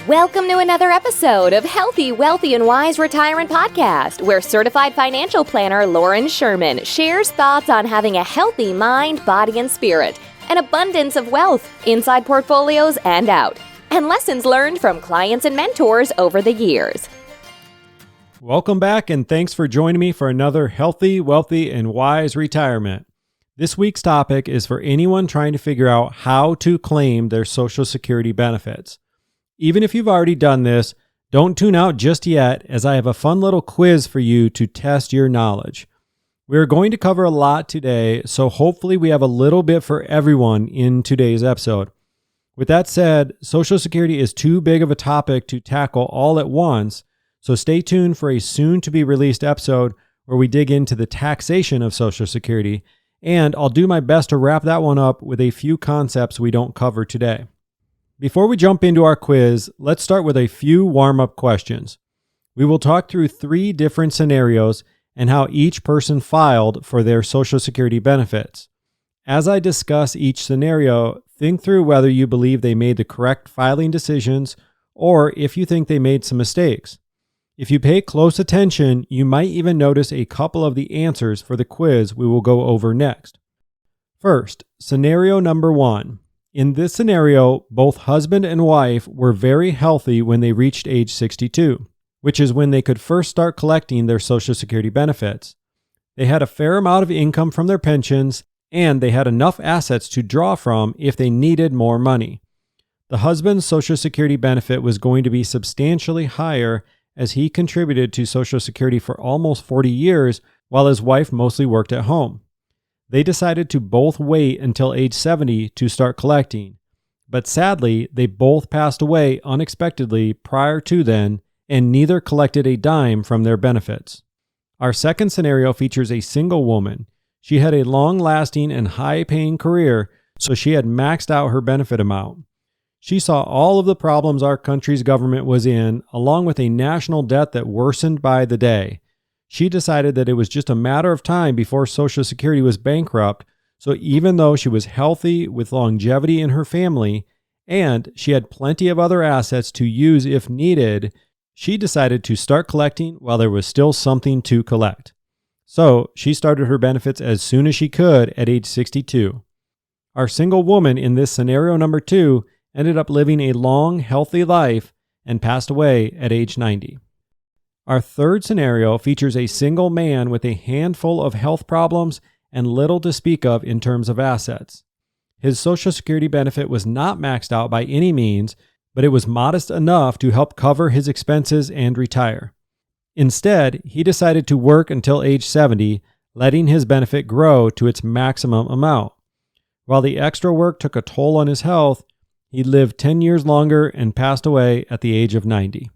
Welcome to another episode of Healthy, Wealthy, and Wise Retirement Podcast, where certified financial planner Lauren Sherman shares thoughts on having a healthy mind, body, and spirit, an abundance of wealth inside portfolios and out, and lessons learned from clients and mentors over the years. Welcome back, and thanks for joining me for another Healthy, Wealthy, and Wise Retirement. This week's topic is for anyone trying to figure out how to claim their Social Security benefits. Even if you've already done this, don't tune out just yet, as I have a fun little quiz for you to test your knowledge. We're going to cover a lot today, so hopefully we have a little bit for everyone in today's episode. With that said, Social Security is too big of a topic to tackle all at once, so stay tuned for a soon-to-be-released episode where we dig into the taxation of Social Security, and I'll do my best to wrap that one up with a few concepts we don't cover today. Before we jump into our quiz, let's start with a few warm-up questions. We will talk through 3 different scenarios and how each person filed for their Social Security benefits. As I discuss each scenario, think through whether you believe they made the correct filing decisions or if you think they made some mistakes. If you pay close attention, you might even notice a couple of the answers for the quiz we will go over next. First, scenario number 1. In this scenario, both husband and wife were very healthy when they reached age 62, which is when they could first start collecting their Social Security benefits. They had a fair amount of income from their pensions, and they had enough assets to draw from if they needed more money. The husband's Social Security benefit was going to be substantially higher as he contributed to Social Security for almost 40 years while his wife mostly worked at home. They decided to both wait until age 70 to start collecting, but sadly, they both passed away unexpectedly prior to then, and neither collected a dime from their benefits. Our second scenario features a single woman. She had a long-lasting and high-paying career, so she had maxed out her benefit amount. She saw all of the problems our country's government was in, along with a national debt that worsened by the day. She decided that it was just a matter of time before Social Security was bankrupt, so even though she was healthy with longevity in her family, and she had plenty of other assets to use if needed, she decided to start collecting while there was still something to collect. So she started her benefits as soon as she could at age 62. Our single woman in this scenario number 2 ended up living a long, healthy life and passed away at age 90. Our third scenario features a single man with a handful of health problems and little to speak of in terms of assets. His Social Security benefit was not maxed out by any means, but it was modest enough to help cover his expenses and retire. Instead, he decided to work until age 70, letting his benefit grow to its maximum amount. While the extra work took a toll on his health, he lived 10 years longer and passed away at the age of 90.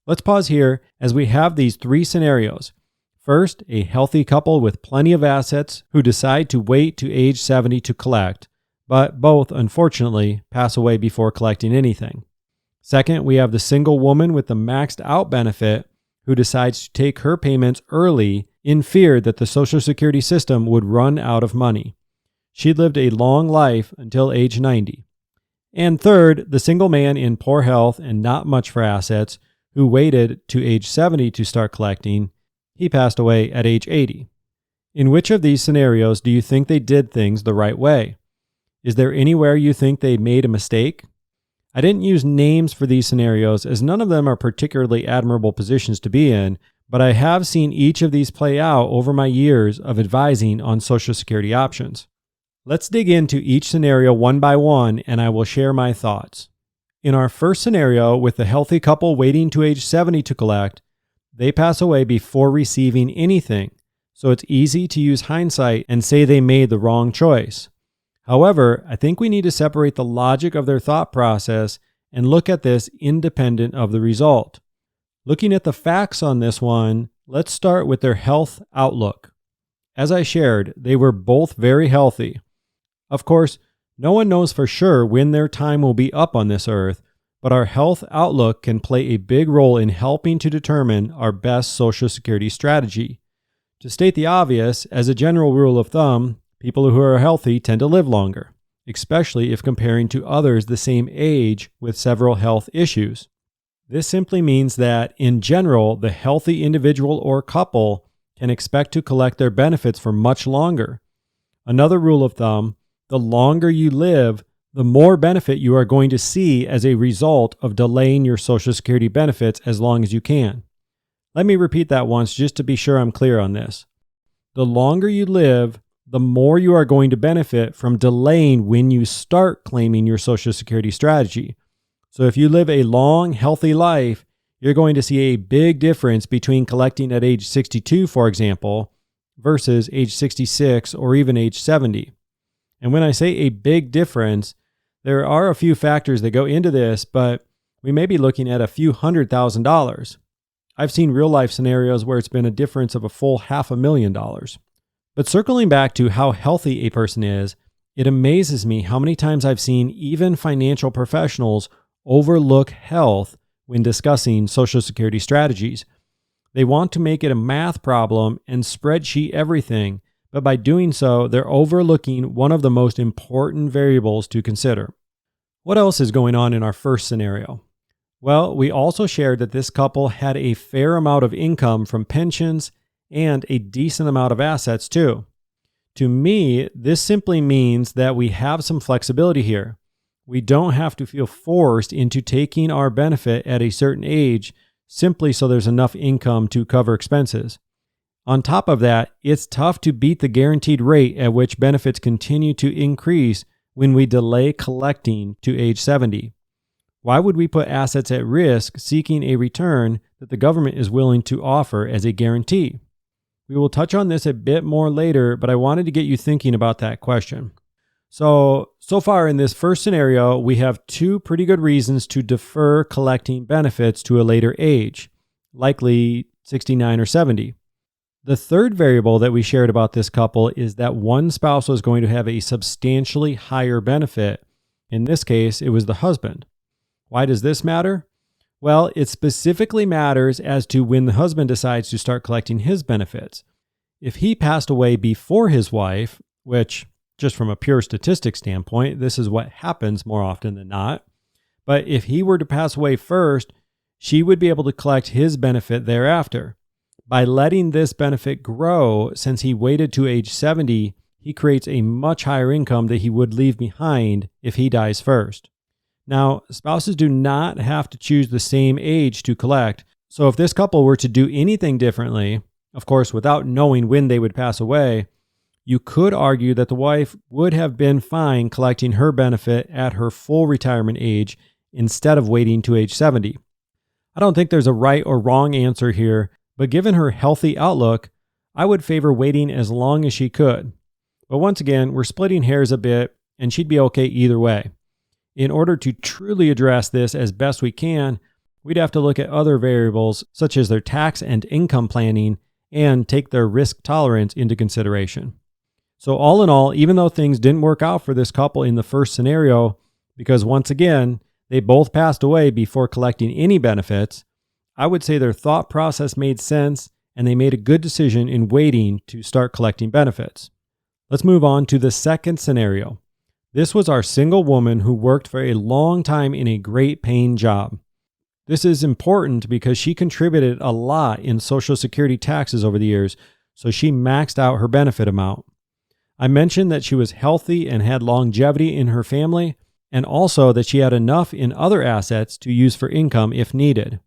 Let's pause here as we have these 3 scenarios. First, a healthy couple with plenty of assets who decide to wait to age 70 to collect, but both, unfortunately, pass away before collecting anything. Second, we have the single woman with the maxed out benefit who decides to take her payments early in fear that the Social Security system would run out of money. She lived a long life until age 90. And third, the single man in poor health and not much for assets who waited to age 70 to start collecting. He passed away at age 80. In which of these scenarios do you think they did things the right way? Is there anywhere you think they made a mistake? I didn't use names for these scenarios as none of them are particularly admirable positions to be in, but I have seen each of these play out over my years of advising on Social Security options. Let's dig into each scenario one by one, and I will share my thoughts. In our first scenario, with the healthy couple waiting to age 70 to collect, they pass away before receiving anything, so it's easy to use hindsight and say they made the wrong choice. However, I think we need to separate the logic of their thought process and look at this independent of the result. Looking at the facts on this one, let's start with their health outlook. As I shared, they were both very healthy. Of course, no one knows for sure when their time will be up on this earth, but our health outlook can play a big role in helping to determine our best Social Security strategy. To state the obvious, as a general rule of thumb, people who are healthy tend to live longer. especially if comparing to others the same age with several health issues. This simply means that, in general, the healthy individual or couple can expect to collect their benefits for much longer. Another rule of thumb, the longer you live, the more benefit you are going to see as a result of delaying your Social Security benefits as long as you can. Let me repeat that once just to be sure I'm clear on this. The longer you live, the more you are going to benefit from delaying when you start claiming your Social Security strategy. So if you live a long, healthy life, you're going to see a big difference between collecting at age 62, for example, versus age 66 or even age 70. And when I say a big difference, there are a few factors that go into this, but we may be looking at a few $100,000. I've seen real life scenarios where it's been a difference of a full $500,000. But circling back to how healthy a person is, it amazes me how many times I've seen even financial professionals overlook health when discussing Social Security strategies. They want to make it a math problem and spreadsheet everything, but by doing so, they're overlooking one of the most important variables to consider. What else is going on in our first scenario? Well, we also shared that this couple had a fair amount of income from pensions and a decent amount of assets too. To me, this simply means that we have some flexibility here. We don't have to feel forced into taking our benefit at a certain age simply so there's enough income to cover expenses. On top of that, it's tough to beat the guaranteed rate at which benefits continue to increase when we delay collecting to age 70. Why would we put assets at risk seeking a return that the government is willing to offer as a guarantee? We will touch on this a bit more later, but I wanted to get you thinking about that question. So far in this first scenario, we have two pretty good reasons to defer collecting benefits to a later age, likely 69 or 70. The third variable that we shared about this couple is that one spouse was going to have a substantially higher benefit. In this case, it was the husband. Why does this matter? Well, it specifically matters as to when the husband decides to start collecting his benefits. If he passed away before his wife, which, just from a pure statistics standpoint, this is what happens more often than not. But if he were to pass away first, she would be able to collect his benefit thereafter. By letting this benefit grow, since he waited to age 70, he creates a much higher income that he would leave behind if he dies first. Now, spouses do not have to choose the same age to collect. So if this couple were to do anything differently, of course, without knowing when they would pass away, you could argue that the wife would have been fine collecting her benefit at her full retirement age instead of waiting to age 70. I don't think there's a right or wrong answer here, but given her healthy outlook, I would favor waiting as long as she could. But once again, we're splitting hairs a bit, and she'd be okay either way. In order to truly address this as best we can, we'd have to look at other variables such as their tax and income planning and take their risk tolerance into consideration. So all in all, even though things didn't work out for this couple in the first scenario, because once again, they both passed away before collecting any benefits, I would say their thought process made sense and they made a good decision in waiting to start collecting benefits. Let's move on to the second scenario. This was our single woman who worked for a long time in a great paying job. This is important because she contributed a lot in Social Security taxes over the years, so she maxed out her benefit amount. I mentioned that she was healthy and had longevity in her family, and also that she had enough in other assets to use for income if needed.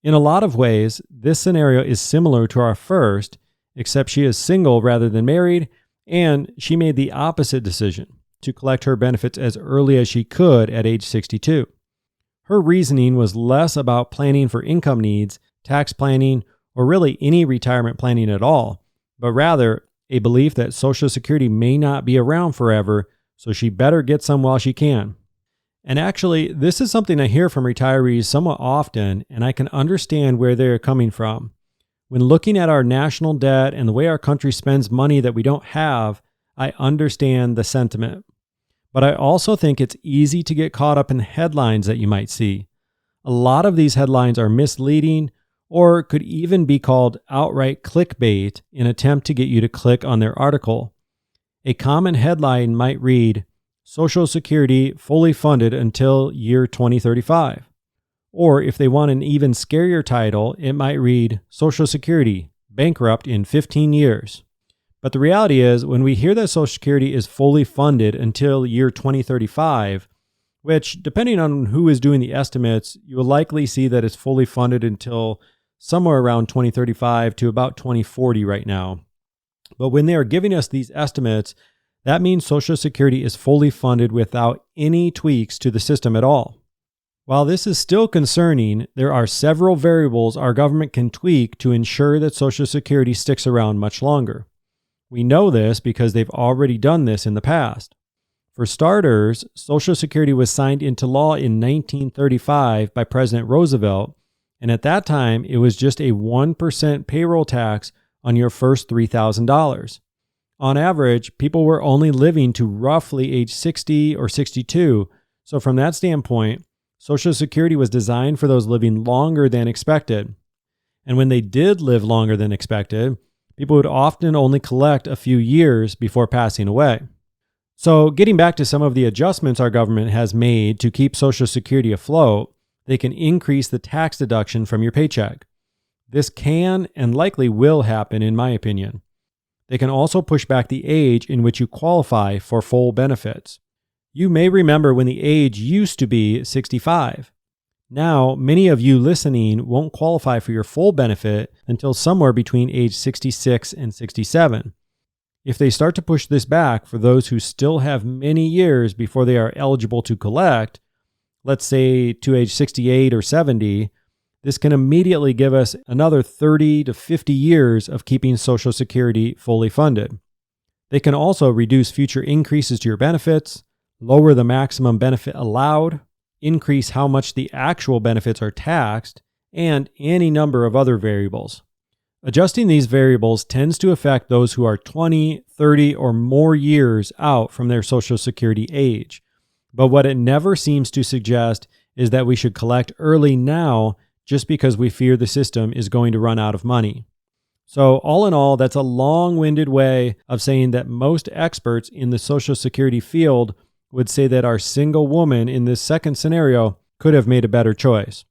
In a lot of ways, this scenario is similar to our first, except she is single rather than married, and she made the opposite decision to collect her benefits as early as she could at age 62. Her reasoning was less about planning for income needs, tax planning, or really any retirement planning at all, but rather a belief that Social Security may not be around forever, so she better get some while she can. And actually, this is something I hear from retirees somewhat often, and I can understand where they're coming from. When looking at our national debt and the way our country spends money that we don't have, I understand the sentiment. But I also think it's easy to get caught up in headlines that you might see. A lot of these headlines are misleading or could even be called outright clickbait in an attempt to get you to click on their article. A common headline might read, Social Security fully funded until year 2035. Or if they want an even scarier title, it might read Social Security, bankrupt in 15 years. But the reality is, when we hear that Social Security is fully funded until year 2035, which, depending on who is doing the estimates, you will likely see that it's fully funded until somewhere around 2035 to about 2040 right now. But when they are giving us these estimates, that means Social Security is fully funded without any tweaks to the system at all. While this is still concerning, there are several variables our government can tweak to ensure that Social Security sticks around much longer. We know this because they've already done this in the past. For starters, Social Security was signed into law in 1935 by President Roosevelt, and at that time, it was just a 1% payroll tax on your first $3,000. On average, people were only living to roughly age 60 or 62, so from that standpoint, Social Security was designed for those living longer than expected. And when they did live longer than expected, people would often only collect a few years before passing away. So getting back to some of the adjustments our government has made to keep Social Security afloat, they can increase the tax deduction from your paycheck. This can and likely will happen, in my opinion. They can also push back the age in which you qualify for full benefits. You may remember when the age used to be 65. Now, many of you listening won't qualify for your full benefit until somewhere between age 66 and 67. If they start to push this back for those who still have many years before they are eligible to collect, let's say to age 68 or 70, this can immediately give us another 30 to 50 years of keeping Social Security fully funded. They can also reduce future increases to your benefits, lower the maximum benefit allowed, increase how much the actual benefits are taxed, and any number of other variables. Adjusting these variables tends to affect those who are 20, 30, or more years out from their Social Security age. But what it never seems to suggest is that we should collect early now just because we fear the system is going to run out of money. So all in all, that's a long-winded way of saying that most experts in the Social Security field would say that our single woman in this second scenario could have made a better choice.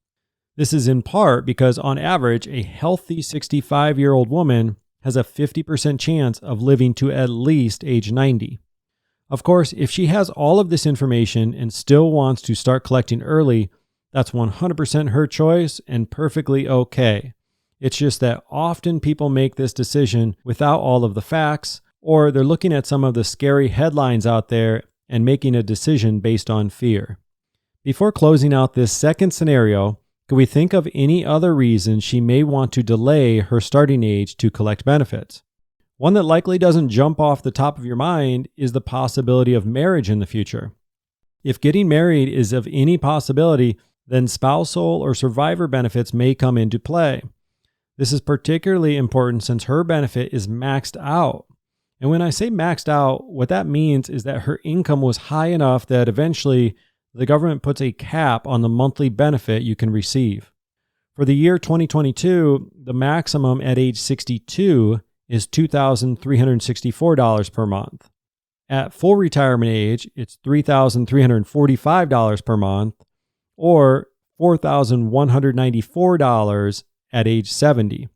This is in part because on average, a healthy 65-year-old woman has a 50% chance of living to at least age 90. Of course, if she has all of this information and still wants to start collecting early, that's 100% her choice and perfectly okay. It's just that often people make this decision without all of the facts, or they're looking at some of the scary headlines out there and making a decision based on fear. Before closing out this second scenario, could we think of any other reasons she may want to delay her starting age to collect benefits? One that likely doesn't jump off the top of your mind is the possibility of marriage in the future. If getting married is of any possibility, then spousal or survivor benefits may come into play. This is particularly important since her benefit is maxed out. And when I say maxed out, what that means is that her income was high enough that eventually the government puts a cap on the monthly benefit you can receive. For the year 2022, the maximum at age 62 is $2,364 per month. At full retirement age, it's $3,345 per month, or $4,194 at age 70.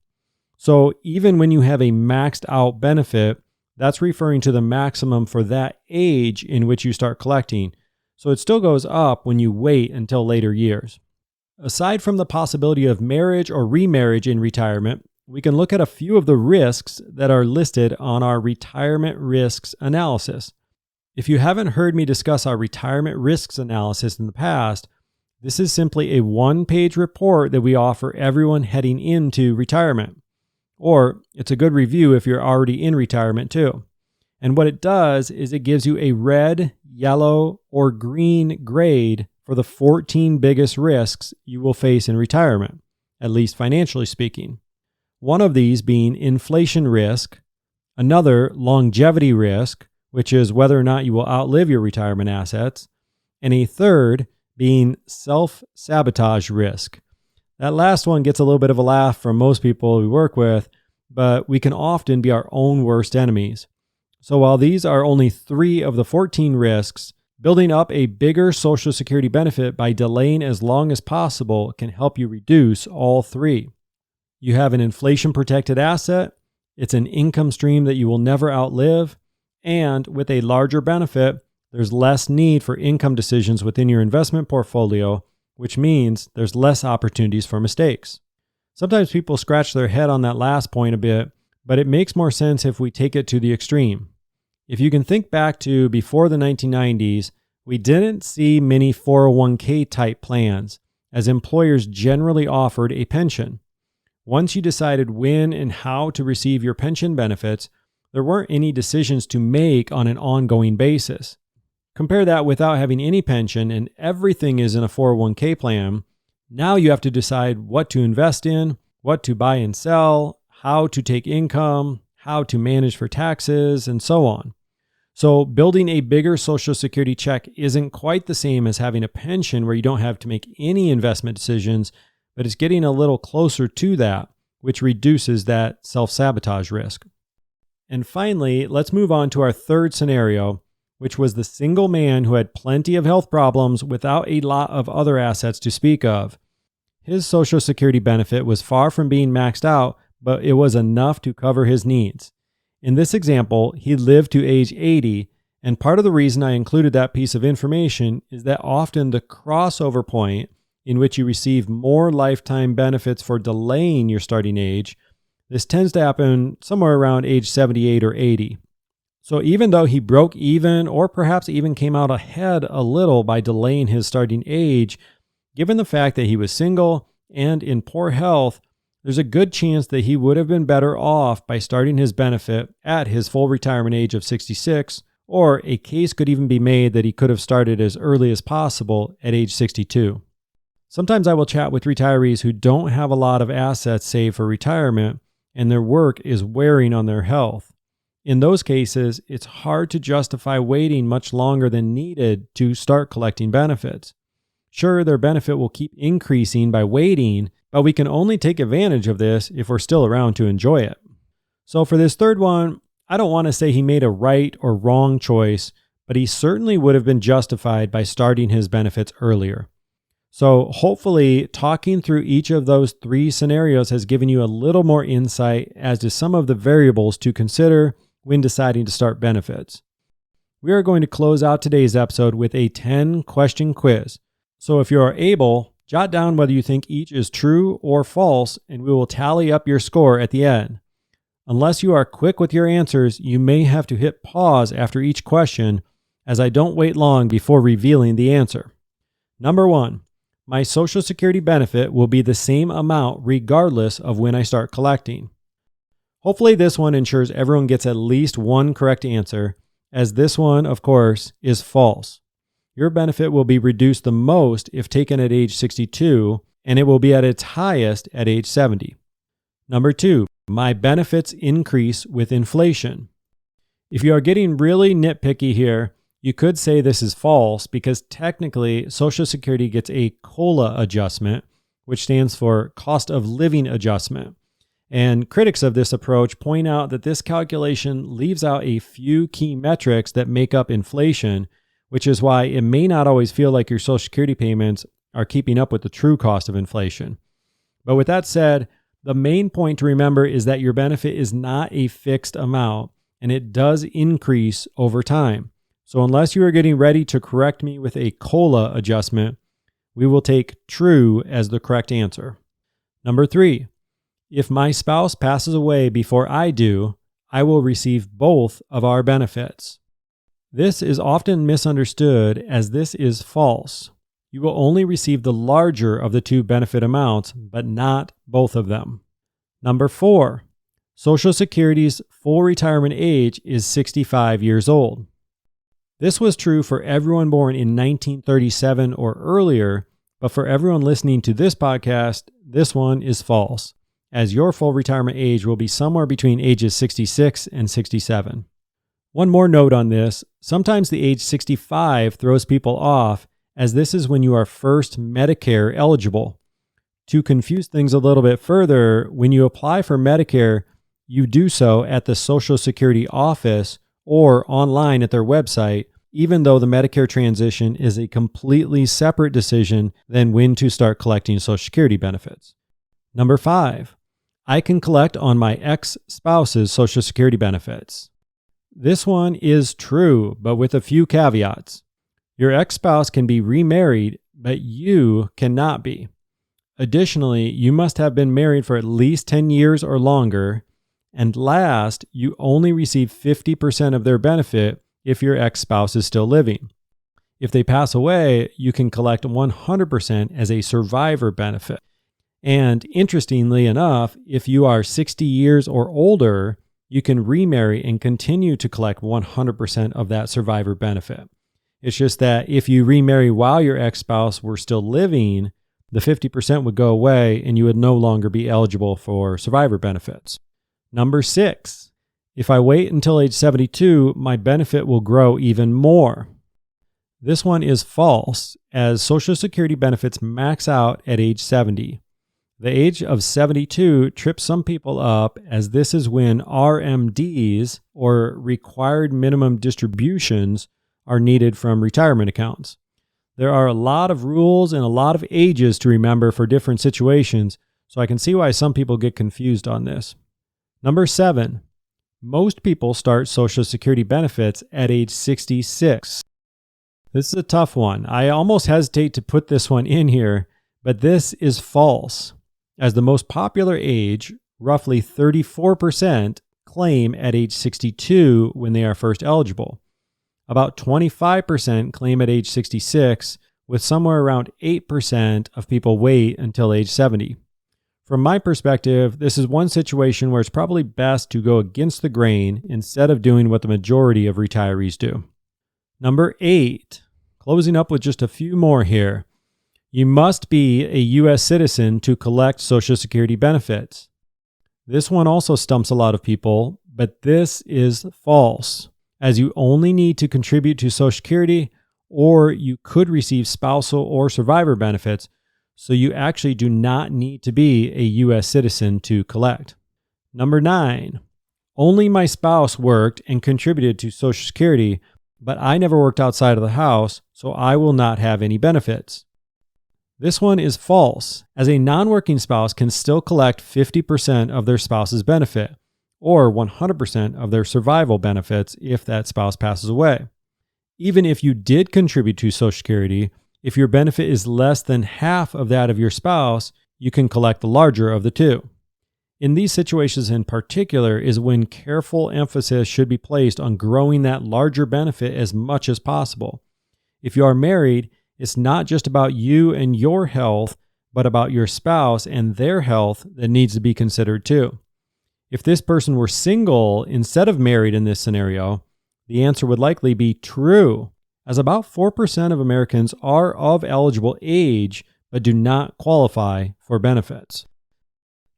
So even when you have a maxed out benefit, that's referring to the maximum for that age in which you start collecting. So it still goes up when you wait until later years. Aside from the possibility of marriage or remarriage in retirement, we can look at a few of the risks that are listed on our retirement risks analysis. If you haven't heard me discuss our retirement risks analysis in the past, this is simply a one-page report that we offer everyone heading into retirement. Or it's a good review if you're already in retirement too. And what it does is it gives you a red, yellow, or green grade for the 14 biggest risks you will face in retirement, at least financially speaking. One of these being inflation risk, another longevity risk, which is whether or not you will outlive your retirement assets, and a third being self-sabotage risk. That last one gets a little bit of a laugh from most people we work with, but we can often be our own worst enemies. So while these are only 3 of the 14 risks, Building up a bigger Social Security benefit by delaying as long as possible can help you reduce all three. You have an inflation-protected asset, it's an income stream that you will never outlive, and with a larger benefit, there's less need for income decisions within your investment portfolio, which means there's less opportunities for mistakes. Sometimes people scratch their head on that last point a bit, but it makes more sense if we take it to the extreme. If you can think back to before the 1990s, we didn't see many 401k type plans, as employers generally offered a pension. Once you decided when and how to receive your pension benefits, there weren't any decisions to make on an ongoing basis. Compare that without having any pension and everything is in a 401k plan. Now you have to decide what to invest in, what to buy and sell, how to take income, how to manage for taxes, and so on. So building a bigger Social Security check isn't quite the same as having a pension where you don't have to make any investment decisions, but it's getting a little closer to that, which reduces that self-sabotage risk. And finally, let's move on to our third scenario, which was the single man who had plenty of health problems without a lot of other assets to speak of. His Social Security benefit was far from being maxed out, but it was enough to cover his needs. In this example, he lived to age 80, and part of the reason I included that piece of information is that often the crossover point in which you receive more lifetime benefits for delaying your starting age, this tends to happen somewhere around age 78 or 80. So even though he broke even or perhaps even came out ahead a little by delaying his starting age, given the fact that he was single and in poor health, there's a good chance that he would have been better off by starting his benefit at his full retirement age of 66, or a case could even be made that he could have started as early as possible at age 62. Sometimes I will chat with retirees who don't have a lot of assets saved for retirement, and their work is wearing on their health. In those cases, it's hard to justify waiting much longer than needed to start collecting benefits. Sure, their benefit will keep increasing by waiting, but we can only take advantage of this if we're still around to enjoy it. So for this third one, I don't want to say he made a right or wrong choice, but he certainly would have been justified by starting his benefits earlier. So hopefully talking through each of those three scenarios has given you a little more insight as to some of the variables to consider when deciding to start benefits. We are going to close out today's episode with a 10-question quiz. So if you are able, jot down whether you think each is true or false, and we will tally up your score at the end. Unless you are quick with your answers, you may have to hit pause after each question, as I don't wait long before revealing the answer. Number 1. My Social Security benefit will be the same amount regardless of when I start collecting. Hopefully this one ensures everyone gets at least one correct answer, as this one, of course, is false. Your benefit will be reduced the most if taken at age 62, and it will be at its highest at age 70. Number 2, my benefits increase with inflation. If you are getting really nitpicky here, you could say this is false because technically Social Security gets a COLA adjustment, which stands for cost of living adjustment. And critics of this approach point out that this calculation leaves out a few key metrics that make up inflation, which is why it may not always feel like your Social Security payments are keeping up with the true cost of inflation. But with that said, the main point to remember is that your benefit is not a fixed amount, and it does increase over time. So unless you are getting ready to correct me with a COLA adjustment, we will take true as the correct answer. Number 3, if my spouse passes away before I do, I will receive both of our benefits. This is often misunderstood as this is false. You will only receive the larger of the two benefit amounts, but not both of them. Number 4, Social Security's full retirement age is 65 years old. This was true for everyone born in 1937 or earlier, but for everyone listening to this podcast, this one is false, as your full retirement age will be somewhere between ages 66 and 67. One more note on this, sometimes the age 65 throws people off, as this is when you are first Medicare eligible. To confuse things a little bit further, when you apply for Medicare, you do so at the Social Security office or online at their website, even though the Medicare transition is a completely separate decision than when to start collecting Social Security benefits. Number 5, I can collect on my ex-spouse's Social Security benefits. This one is true, but with a few caveats. Your ex-spouse can be remarried, but you cannot be. Additionally, you must have been married for at least 10 years or longer. And last, you only receive 50% of their benefit if your ex-spouse is still living. If they pass away, you can collect 100% as a survivor benefit. And interestingly enough, if you are 60 years or older, you can remarry and continue to collect 100% of that survivor benefit. It's just that if you remarry while your ex-spouse were still living, the 50% would go away and you would no longer be eligible for survivor benefits. Number 6, if I wait until age 72, my benefit will grow even more. This one is false, as Social Security benefits max out at age 70. The age of 72 trips some people up, as this is when RMDs, or required minimum distributions, are needed from retirement accounts. There are a lot of rules and a lot of ages to remember for different situations, so I can see why some people get confused on this. Number 7, most people start Social Security benefits at age 66. This is a tough one. I almost hesitate to put this one in here, but this is false, as the most popular age, roughly 34%, claim at age 62 when they are first eligible. About 25% claim at age 66, with somewhere around 8% of people wait until age 70. From my perspective, this is one situation where it's probably best to go against the grain instead of doing what the majority of retirees do. Number 8, closing up with just a few more here. You must be a U.S. citizen to collect Social Security benefits. This one also stumps a lot of people, but this is false, as you only need to contribute to Social Security, or you could receive spousal or survivor benefits, so you actually do not need to be a U.S. citizen to collect. Number 9, only my spouse worked and contributed to Social Security, but I never worked outside of the house, so I will not have any benefits. This one is false, as a non-working spouse can still collect 50% of their spouse's benefit, or 100% of their survival benefits if that spouse passes away. Even if you did contribute to Social Security, if your benefit is less than half of that of your spouse, you can collect the larger of the two. In these situations in particular is when careful emphasis should be placed on growing that larger benefit as much as possible. If you are married, it's not just about you and your health, but about your spouse and their health that needs to be considered too. If this person were single instead of married in this scenario, the answer would likely be true, as about 4% of Americans are of eligible age but do not qualify for benefits.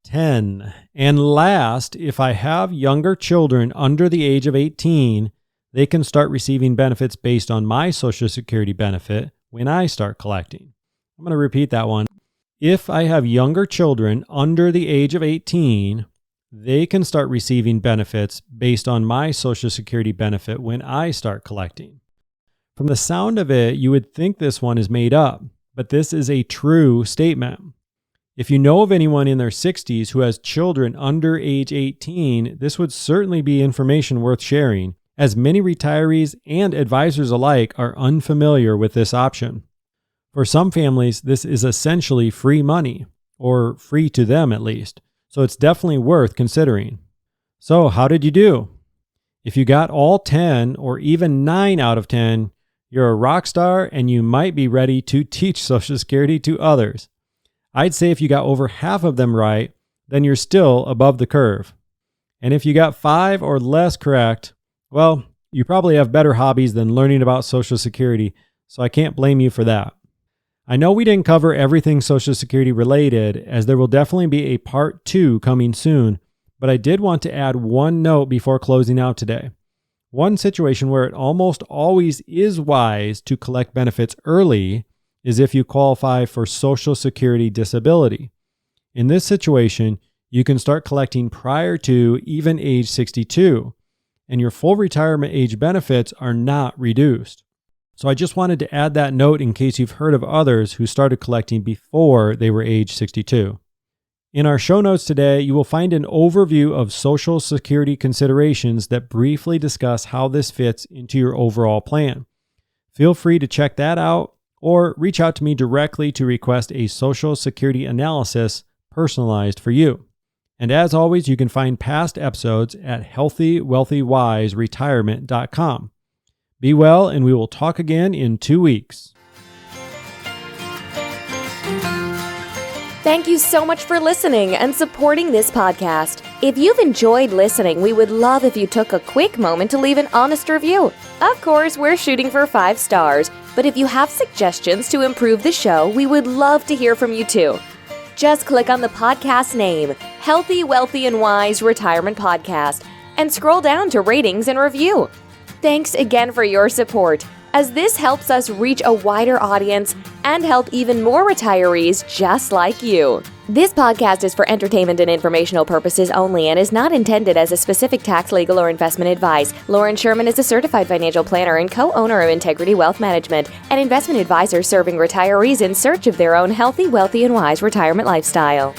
10. And last, if I have younger children under the age of 18, they can start receiving benefits based on my Social Security benefit when I start collecting. I'm going to repeat that one. If I have younger children under the age of 18, they can start receiving benefits based on my Social Security benefit when I start collecting. From the sound of it, you would think this one is made up, but this is a true statement. If you know of anyone in their 60s who has children under age 18, this would certainly be information worth sharing, as many retirees and advisors alike are unfamiliar with this option. For some families, this is essentially free money, or free to them at least, so it's definitely worth considering. So how did you do? If you got all 10 or even 9 out of 10, you're a rock star and you might be ready to teach Social Security to others. I'd say if you got over half of them right, then you're still above the curve. And if you got 5 or less correct, well, you probably have better hobbies than learning about Social Security, so I can't blame you for that. I know we didn't cover everything Social Security related, as there will definitely be a part 2 coming soon, but I did want to add one note before closing out today. One situation where it almost always is wise to collect benefits early is if you qualify for Social Security disability. In this situation, you can start collecting prior to even age 62, and your full retirement age benefits are not reduced. So I just wanted to add that note in case you've heard of others who started collecting before they were age 62. In our show notes today, you will find an overview of Social Security considerations that briefly discuss how this fits into your overall plan. Feel free to check that out or reach out to me directly to request a Social Security analysis personalized for you. And as always, you can find past episodes at healthywealthywiseretirement.com. Be well, and we will talk again in 2 weeks. Thank you so much for listening and supporting this podcast. If you've enjoyed listening, we would love if you took a quick moment to leave an honest review. Of course, we're shooting for 5 stars, but if you have suggestions to improve the show, we would love to hear from you too. Just click on the podcast name, Healthy, Wealthy, and Wise Retirement Podcast, and scroll down to ratings and review. Thanks again for your support, as this helps us reach a wider audience and help even more retirees just like you. This podcast is for entertainment and informational purposes only and is not intended as a specific tax, legal, or investment advice. Lauren Sherman is a certified financial planner and co-owner of Integrity Wealth Management, an investment advisor serving retirees in search of their own healthy, wealthy, and wise retirement lifestyle.